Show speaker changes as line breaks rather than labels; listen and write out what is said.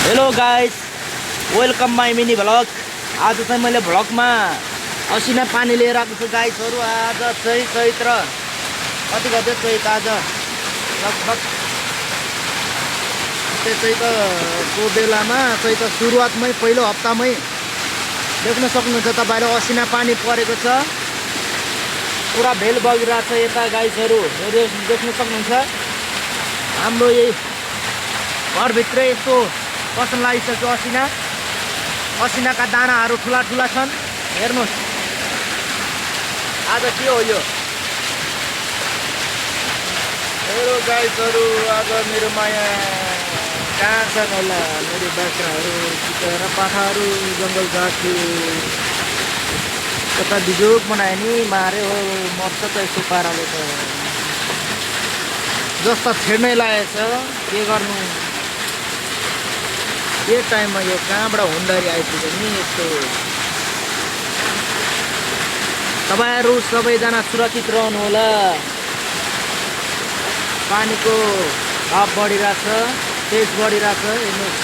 Hello guys, welcome my mini vlog. आज चाहिँ मैले भ्लगमा असिना पानी लिएर आएको छु गाइसहरू। आज चाहिँ चैत्र कति गते चैत आज लगभग चैतको बेलामा चैत सुरुवातमै पहिलो हप्तामै देख्न सक्नुहुन्छ तपाईँले असिना पानी परेको छ। पुरा भेल बगिरहेको छ यता गाइसहरू देख्न सक्नुहुन्छ। हाम्रो यही घरभित्रै यस्तो बस्न लागिसक्यो असिनाका दानाहरू ठुला ठुला छन्। हेर्नुहोस् आज के हो यो। हेलो गाइसहरू, आज मेरो माया कहाँ छन् होला मेरो बाख्राहरू, र पाठाहरू जङ्गल गएको कता बिजोग बनायो नि मार्यो मर्छ त यस्तो पाराले त। जस्ता छेड्नै लागेको छ, के गर्नु। यो टाइममा यो कहाँबाट हुन्डरी आइपुग्यो नि यस्तो। तपाईँहरू सबैजना सुरक्षित रहनु होला। पानीको भाव बढिरहेछ, तेज बढिरहेछ। हेर्नुहोस्